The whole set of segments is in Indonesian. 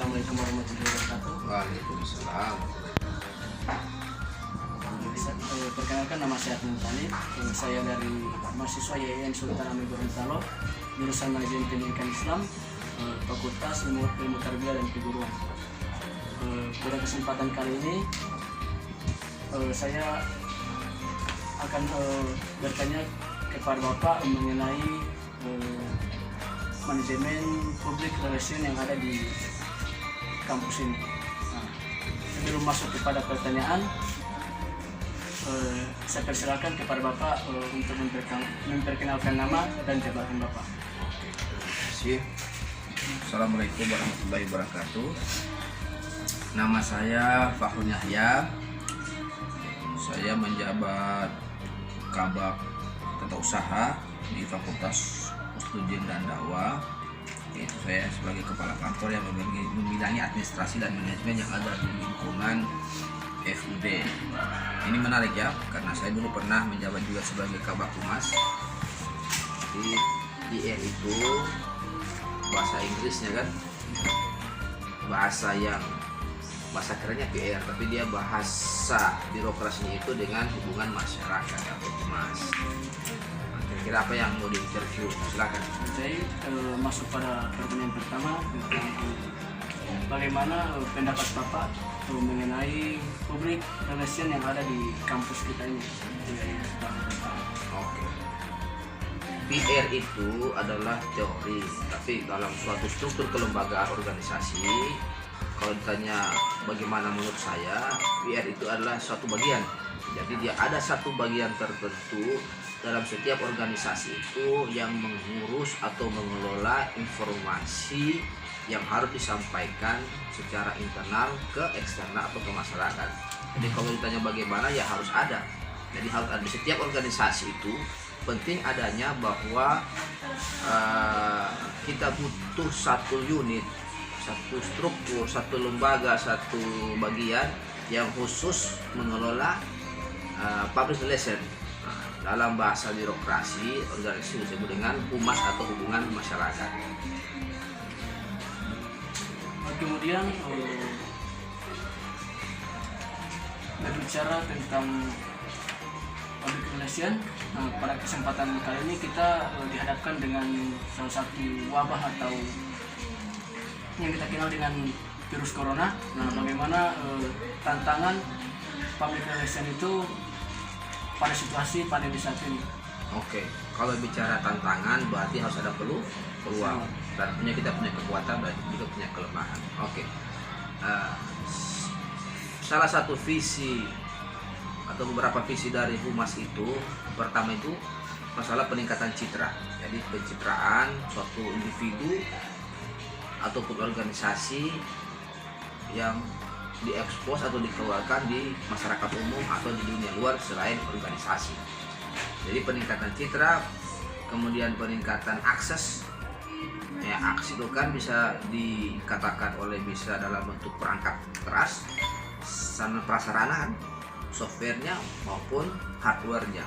Assalamualaikum warahmatullahi wabarakatuh. Waalaikumsalam. Perkenalkan, nama saya Abdul Talib. Saya dari mahasiswa YIN Sultan Hamid Gorontalo, jurusan Manajemen Pendidikan Islam, Fakultas Ilmu Tarbiyah dan Keguruan. Pada kesempatan kali ini saya akan bertanya kepada Bapak mengenai manajemen public relation yang ada di kampus ini. Sebelum masuk kepada pertanyaan, saya persilakan kepada Bapak untuk memperkenalkan nama dan jabatan Bapak. Terima kasih. Assalamualaikum warahmatullahi wabarakatuh. Nama saya Fakhrun Yahya. Saya menjabat Kabak Tata Usaha di Fakultas Usdudin dan Dakwah. Yaitu saya sebagai kepala kantor yang membidangi administrasi dan manajemen yang ada di lingkungan FUD. Ini menarik ya, karena saya dulu pernah menjabat juga sebagai Kabak Humas. Di IR itu bahasa Inggrisnya kan, bahasa kerennya PR, tapi dia bahasa birokrasinya itu dengan hubungan masyarakat atau humas. Kira-kira apa yang mau di-interview? Silakan. Saya masuk pada pertanyaan pertama tentang bagaimana pendapat Bapak mengenai public relation yang ada di kampus kita ini. Oke. PR itu adalah teori, tapi dalam suatu struktur kelembagaan organisasi, kalau ditanya bagaimana menurut saya, PR itu adalah suatu bagian. Jadi dia ada satu bagian tertentu dalam setiap organisasi itu yang mengurus atau mengelola informasi yang harus disampaikan secara internal ke eksternal atau ke masyarakat. Jadi kalau ditanya bagaimana, ya harus ada. Jadi harus ada di setiap organisasi itu. Penting adanya bahwa kita butuh satu unit, satu struktur, satu lembaga, satu bagian yang khusus mengelola public relation. Dalam bahasa birokrasi, organisasi disebut dengan humas atau hubungan masyarakat. Kemudian berbicara tentang public relation, pada kesempatan kali ini kita dihadapkan dengan salah satu wabah atau yang kita kenal dengan virus corona. Bagaimana tantangan public relation itu pada situasi pandemi saat ini? Oke, kalau bicara tantangan berarti harus ada peluang. Dan kita punya kekuatan dan juga punya kelemahan. Oke, salah satu visi atau beberapa visi dari humas itu, pertama itu masalah peningkatan citra. Jadi pencitraan suatu individu ataupun organisasi yang diekspos atau dikeluarkan di masyarakat umum atau di dunia luar selain organisasi. Jadi peningkatan citra, kemudian peningkatan akses. Ya, akses itu kan bisa dikatakan oleh bisa dalam bentuk perangkat keras, prasarana, softwarenya maupun hardwarenya.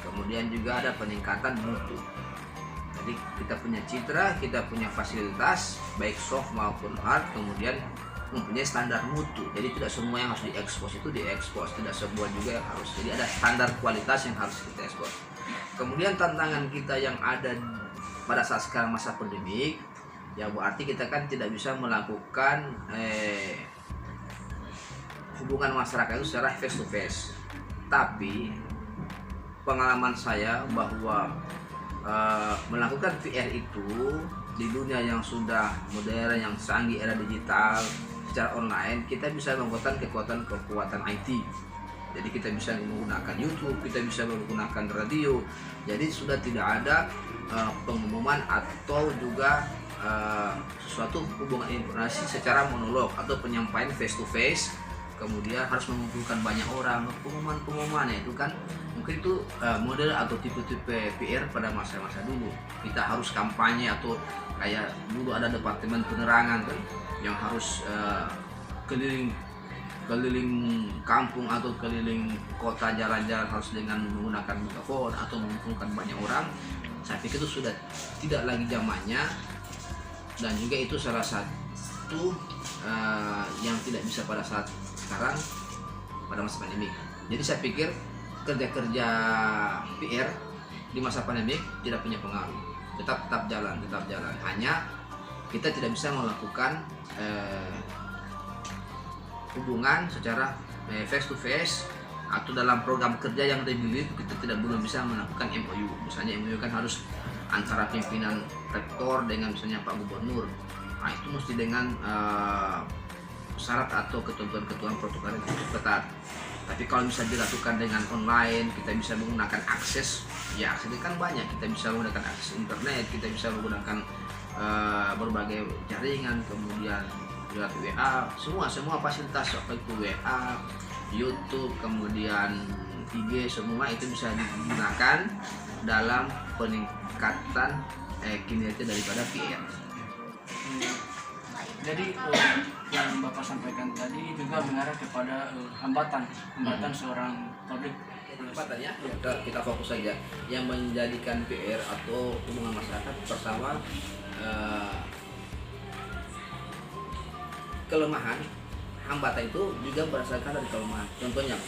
Kemudian juga ada peningkatan mutu. Jadi kita punya citra, kita punya fasilitas baik soft maupun hard, kemudian mempunyai standar mutu. Jadi tidak semua yang harus diekspos itu diekspos, tidak semua juga yang harus. Jadi ada standar kualitas yang harus kita ekspos. Kemudian tantangan kita yang ada pada saat sekarang masa pandemik, ya berarti kita kan tidak bisa melakukan hubungan masyarakat itu secara face to face. Tapi pengalaman saya bahwa melakukan VR itu di dunia yang sudah modern, yang canggih, era digital, secara online, kita bisa menggunakan kekuatan IT. Jadi kita bisa menggunakan YouTube, kita bisa menggunakan radio. Jadi sudah tidak ada pengumuman atau juga sesuatu hubungan informasi secara monolog atau penyampaian face to face. Kemudian harus mengumpulkan banyak orang. Pengumuman-pengumumannya itu kan mungkin itu model atau tipe-tipe PR pada masa-masa dulu. Kita harus kampanye atau kayak dulu ada departemen penerangan kan yang harus keliling kampung atau keliling kota, jalan-jalan harus dengan menggunakan megafon atau mengumpulkan banyak orang. Saya pikir itu sudah tidak lagi zamannya, dan juga itu salah satu sesuatu yang tidak bisa pada saat sekarang pada masa pandemi. Jadi saya pikir kerja-kerja PR di masa pandemi tidak punya pengaruh, tetap jalan. Hanya kita tidak bisa melakukan hubungan secara face to face atau dalam program kerja yang dibuat kita belum bisa melakukan MOU. Misalnya MOU kan harus antara pimpinan rektor dengan misalnya Pak Gubernur. Nah, itu mesti dengan syarat atau ketentuan protokol yang cukup ketat. Tapi kalau bisa dilakukan dengan online, kita bisa menggunakan akses, ya akses itu kan banyak. Kita bisa menggunakan akses internet, kita bisa menggunakan berbagai jaringan, kemudian lewat WA, semua fasilitas apa itu WA, YouTube, kemudian IG, semua itu bisa digunakan dalam peningkatan kinerja daripada PR. Jadi yang Bapak sampaikan tadi juga mengarah kepada hambatan seorang public ya, kita fokus saja yang menjadikan PR atau hubungan masyarakat bersama kelemahan. Hambatan itu juga berdasarkan dari kelemahan. Contohnya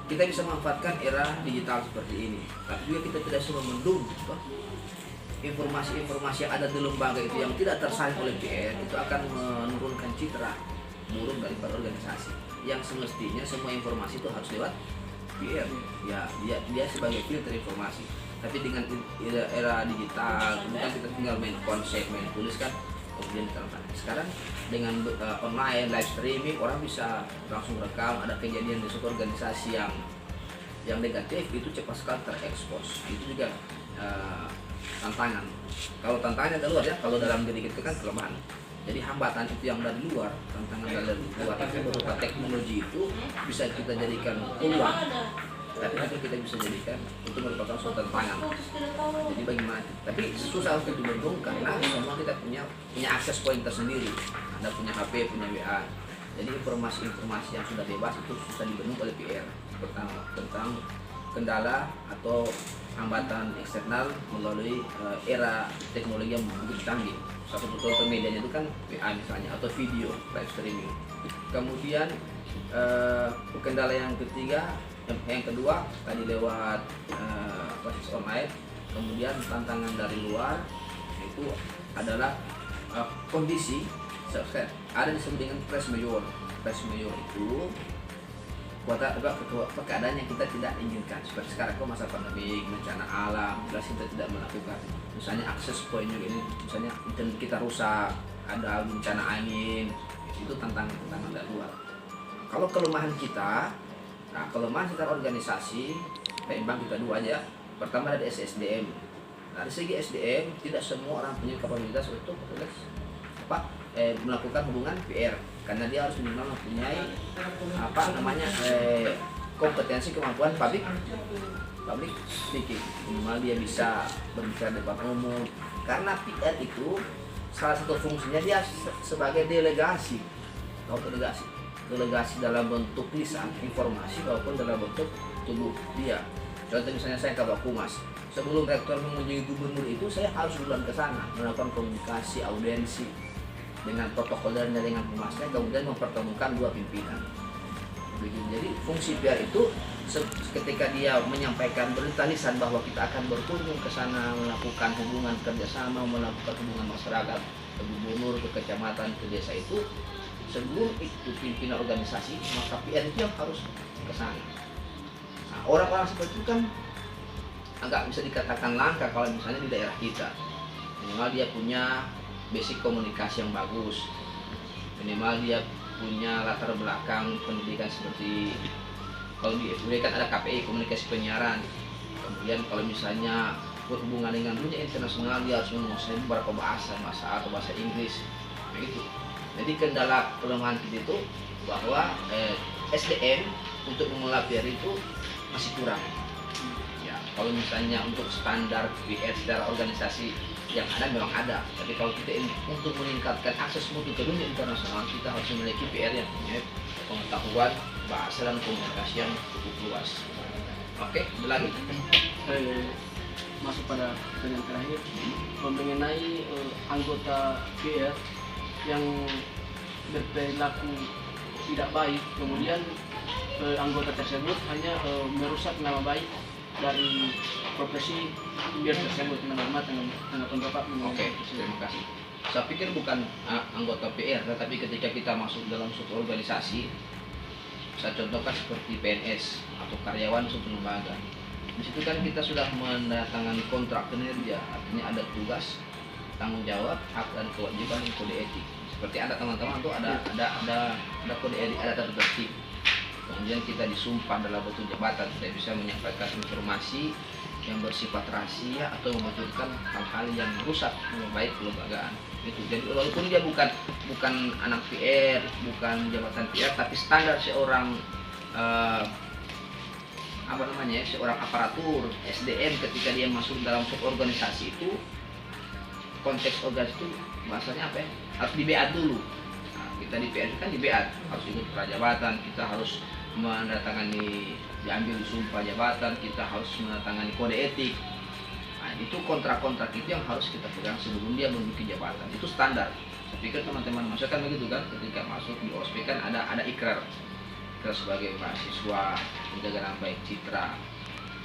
kita bisa memanfaatkan era digital seperti ini, tapi juga kita tidak suruh mendung informasi-informasi yang ada di lembaga itu yang tidak tersaring oleh PR itu akan menurunkan citra buruk daripada organisasi. Yang semestinya semua informasi itu harus lewat PR. Ya, dia sebagai filter informasi. Tapi dengan era digital, kemudian kita tinggal main konsep, main tulis kan, kemudian diterapkan. Sekarang dengan online live streaming, orang bisa langsung rekam ada kejadian di suatu organisasi yang negatif, itu cepat sekali terekspos. Itu juga tantangan. Kalau tantangannya dari luar ya, kalau dalam diri kita kan kelemahan. Jadi hambatan itu yang dari luar, tantangan dari luar itu berupa teknologi itu bisa kita jadikan peluang, tapi itu kita bisa jadikan itu merupakan suatu tantangan. Jadi bagaimana? Tapi susah untuk dibendung karena semua kita punya akses point tersendiri. Anda punya HP, punya WA. Jadi informasi yang sudah bebas itu susah dibendung oleh PR. Pertama tentang kendala atau hambatan eksternal melalui era teknologi yang begitu canggih. Satu contoh medianya itu kan WA misalnya atau video live streaming. Kemudian kendala yang kedua tadi lewat proses online. Kemudian tantangan dari luar itu adalah kondisi ada disebut dengan press mayor. Press mayor itu keadaan yang kita tidak inginkan, seperti sekarang masa pandemi, bencana alam, jelas kita tidak melakukan. Misalnya akses point ini, misalnya internet kita rusak, ada bencana angin, itu tantangan dari luar. Kalau kelemahan kita secara organisasi, bang kita dua aja. Pertama ada SDM. Dari segi SDM, tidak semua orang punya kapabilitas untuk melakukan hubungan PR. Karena dia harus minimal mempunyai kompetensi kemampuan public speaking, minimal dia bisa berbicara di depan umum. Karena PR itu salah satu fungsinya dia sebagai delegasi dalam bentuk lisan informasi maupun dalam bentuk tubuh dia. Contoh misalnya saya Kabak Humas, sebelum rektor mengunjungi gubernur itu saya harus duluan ke sana melakukan komunikasi, audiensi dengan protokol dan dengan humasnya, kemudian mempertemukan dua pimpinan. Jadi fungsi PR itu ketika dia menyampaikan berita lisan bahwa kita akan berkunjung ke sana melakukan hubungan kerjasama, melakukan hubungan masyarakat, ke gubernur, ke kecamatan, ke desa itu, sebelum itu pimpinan organisasi, maka PR itu yang harus ke sana. Nah, orang-orang seperti itu kan agak bisa dikatakan langka kalau misalnya di daerah kita. Minimal dia punya basic komunikasi yang bagus, minimal dia punya latar belakang pendidikan seperti kalau di FUB kan ada KPI, komunikasi penyiaran. Kemudian kalau misalnya berhubungan dengan dunia internasional, dia harus menguasai beberapa bahasa atau bahasa Inggris, begitu. Jadi kendala kelemahan kita itu bahwa SDM untuk mengelola PR itu masih kurang. Ya, kalau misalnya untuk standar PR secara organisasi yang ada memang ada, tapi kalau kita untuk meningkatkan akses mutu ke dunia internasional, kita harus memiliki PR yang punya pengetahuan bahasa dan komunikasi yang cukup luas. Oke, lagi masuk pada pertanyaan terakhir mengenai anggota PR yang berperilaku tidak baik, kemudian anggota tersebut hanya merusak nama baik dari profesi biar tersebut. Tanggapan Bapak mengenai Oke, itu? terima kasih. Saya pikir bukan anggota PR, tetapi ketika kita masuk dalam suatu organisasi, saya contohkan seperti PNS atau karyawan suatu lembaga. Di situ kan kita sudah menandatangani kontrak kinerja, artinya ada tugas, tanggung jawab, hak dan kewajiban, kode etik. Seperti ada teman-teman tuh ada kode etik, ada tata tertib. Kemudian kita disumpah dalam bentuk jabatan, tidak bisa menyampaikan informasi yang bersifat rahasia atau membenturkan hal-hal yang rusak nama baik kelembagaan. Itu. Jadi walaupun dia bukan anak PR, bukan jabatan PR, tapi standar seorang seorang aparatur SDM ketika dia masuk dalam suatu organisasi itu, konteks organisasi itu bahasanya apa ya? Harus di-BA dulu. Nah, kita di PR kan di-BA, harus ikut prajabatan, kita harus menandatangani, diambil sumpah jabatan, kita harus menandatangani kode etik. Nah, itu kontrak-kontrak itu yang harus kita pegang sebelum dia menduduki jabatan. Itu standar. Saya pikir teman-teman masuk kan begitu kan, ketika masuk di OSP kan ada ikrar sebagai mahasiswa, menjaga nama baik citra.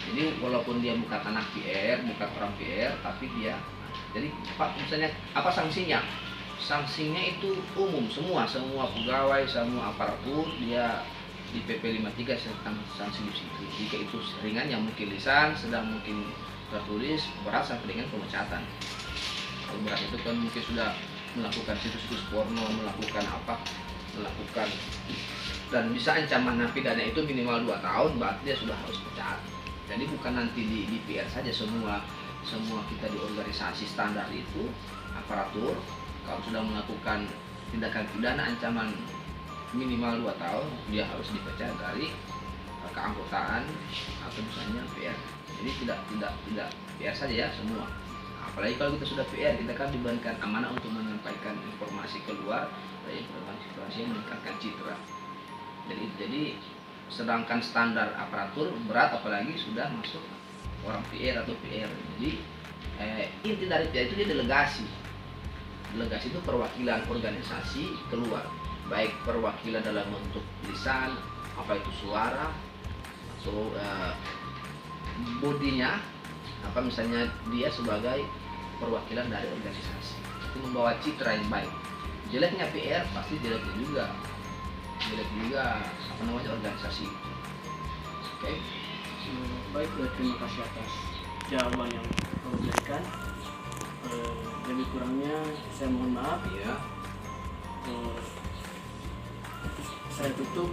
Jadi walaupun dia bukan anak PR, bukan orang PR, tapi dia, jadi Pak, misalnya apa sanksinya? Sanksinya itu umum, semua pegawai, semua aparatur dia di PP 53 tentang sanksi disitu. Jika itu ringan yang mungkin lisan, sedang mungkin tertulis, berat sampai dengan pemecatan. Kalau berat itu kan mungkin sudah melakukan situs-situs porno, melakukan dan bisa ancaman pidana itu minimal 2 tahun, berarti dia sudah harus pecat. Jadi bukan nanti di PR saja, semua kita di organisasi standar itu aparatur kalau sudah melakukan tindakan pidana ancaman minimal 2 tahun, dia harus dipecat dari keanggotaan atau misalnya PR. Jadi tidak PR saja ya, semua. Apalagi kalau kita sudah PR, kita kan diberikan amanah untuk menyampaikan informasi keluar, dari informasi yang meningkatkan citra. Jadi sedangkan standar aparatur berat, apalagi sudah masuk orang PR atau PR. Jadi inti dari PR itu dia delegasi. Delegasi itu perwakilan organisasi keluar, baik perwakilan dalam bentuk lisan, apa itu suara, atau bodinya, apa misalnya dia sebagai perwakilan dari organisasi. Itu membawa citra yang baik. Jeleknya PR pasti jelek juga organisasi. Oke. Baik, terima kasih atas jawaban yang kamu berikan. Lebih kurangnya saya mohon maaf. Iya. Saya tutup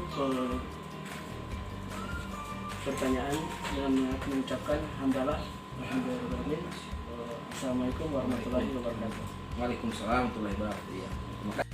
pertanyaan dengan mengucapkan hamdalah. Assalamualaikum warahmatullahi wabarakatuh. Waalaikumsalam warahmatullahi wabarakatuh. Terima kasih.